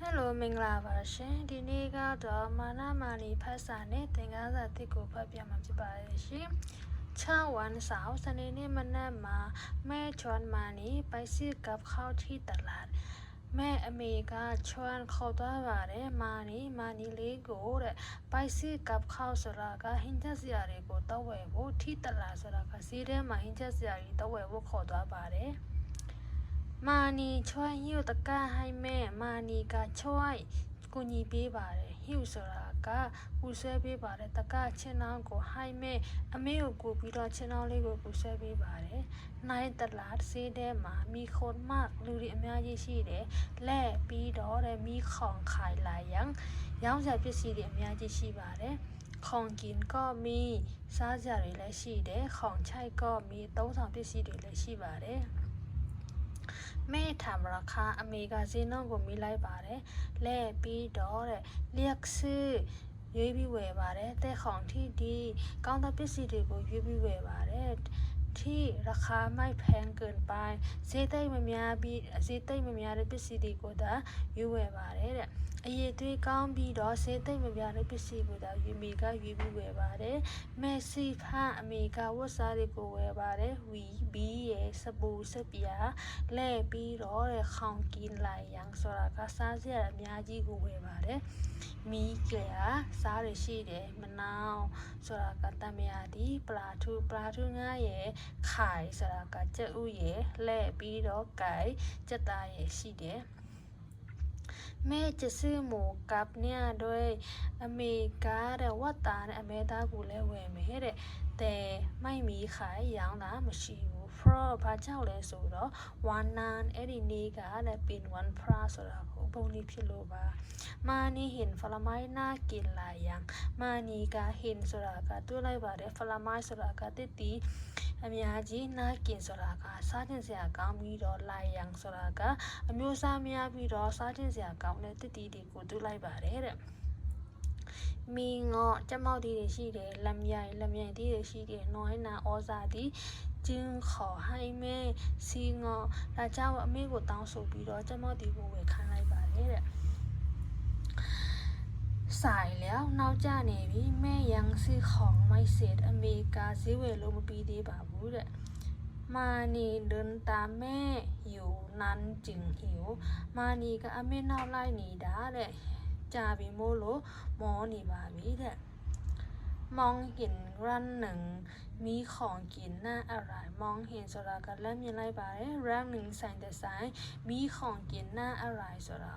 Hello မင်္ဂလာပါရှင်ဒီနေ့ကတော့မာနမာနီဖတ်စာနဲ့သင်ခန်းစာတစ်ကိုဖတ်ပြမှာဖြစ်ပါတယ်ရှင်6วันเสาร์สနေနေ့မနက်မှာแม่ชวนมานีไปซื้อกับข้าวที่ตลาดแม่อเมริกาชวนเขาသွားပါတယ်မာနီလေးကိုတဲ့ไปซื้อกับข้าวဆိုတာကဟင်းချက်စရာတွေကိုတောက်ဝယ်ဖို့ที่ตลาดဆိုတာကဈေးထဲမှာဟင်းချက်စရာတွေတောက်ဝယ်ဖို့ခေါ်သွားပါတယ်မာနီช่วยหิ้วตะกร้าให้แม่မာနီကช่วยကူညီပေးပါတယ်หิ้วဆိုတာကကူဆွဲပေးပါတယ်တကချင်းနှောင်းကိုဟိုက်မဲအမေကိုကူပြီးတော့ချင်းနှောင်းလေးကိုကူဆွဲပေးပါတယ်နိုင်တလားဈေးထဲမှာมีคนมากလူတွေအများကြီးရှိတယ်လဲပြီးတော့တဲ့มีของขายหลายอย่างရောင်းစရာပစ္စည်းတွေအများကြီးရှိပါတယ်ของกินก็มีစားစရာတွေလည်းရှိတယ်ของใช้ก็มีသုံးဆောင်ပစ္စည်းတွေလည်းရှိပါတယ်แม่ถามราคาอเมริกาဈေးနှုန်းကိုမေးလိုက်ပါတယ်လဲပြီးတော့တဲ့เรียกซื้อရွေးပြီးဝယ်ပါတယ်တဲ့ของที่ดีကောင်းတဲ့ပစ္စည်းတွေကိုရွေးပြီးဝယ်ပါတယ်ที่ราคาไม่แพงเกินไปဈေးသိပ်မများတဲ့ပစ္စည်းတွေကိုသာရွေးဝယ်ပါတယ်တဲ့အရေးသွေးကောင်းပြီးတော့ဈေးသိပ်မများတဲ့ပစ္စည်းကိုသာရွေးပြီးဝယ်ပါတယ်မက်ဆီဖာအမေရိကဝတ်စားတွေကိုဝယ်ပါတယ်ဝီဘီရဲ့စပူစပြာလဲပြီးတော့တဲ့ခေါင်ကင်းလိုက်ရန်ဆိုတာကစားစရာအများကြီးကိုဝယ်ပါတယ်မီကလစားရရှိတယ်မနောင်ဆိုတာကတမယာဒီပလာထူငါရဲ့ခိုင်ဆိုတာကကြက်ဥရဲ့လဲပြီးတော့ไก่ကြက်သားရဲ့ရှိတယ်แม่จะซื้อหมูกับเนี่ยด้วยอเมริกาတဲ့ဝတ်သားနဲ့အမဲသားကိုလည်းဝယ်မယ်တဲ့แต่ไม่มีขายอย่างละမရှိဘူး for ဘာကြောင့်လဲဆိုတော့ one nan အဲ့ဒီနေ့ကတဲ့เป็น one pra ဆိုတာကိုပုံလေးဖြစ်လို့ပါမာနီเห็นผลไม้น่ากินหลายอย่างမာနီကเห็นဆိုတာကတွေ့လိုက်ပါတယ်ผลไม้ဆိုတာကတစ်တီအများကြီးน่ากินဆိုတာကစားခြင်းစရာကောင်းပြီးတော့လာရန်ဆိုတာကအမျိုးစားများပြီးတော့စားခြင်းစရာကောင်းတဲ့တစ်တီတွေကိုတွေ့လိုက်ပါတယ်တဲ့มีเงาะจำเมาดีတွေရှိတယ်လำไยดีတွေရှိတယ်น้อยนาဩဇာတိจึงขอให้แม่ซีเงาะဒါကြောင့်အမေကိုတောင်းဆိုပြီးတော့จำเมาဒီကိုဝယ်ခိုင်းလိုက်ပါတယ်တဲ့สายแล้วနောက်ကျနေပြီแม่ยังซื้อของไม่เสร็จอเมริกาဈေးဝယ်လို့မပြီးသေးပါဘူးတဲ့မာနီเดินตามแม่อยู่นั้นจึงหิวမာနီကအမေနောက်လိုက်နေတာတဲ့ကြာပြီမို့လို့မောနေပါပြီတဲ့มองเห็นร้านหนึ่งมีของกินน่าอร่อยมองเห็นဆိုတာကလမ်းမြင်လိုက်ပါတယ်ร้านหนึ่งဆိုင်တဲ့ဆိုင်มีของกินน่าอร่อยဆိုတာ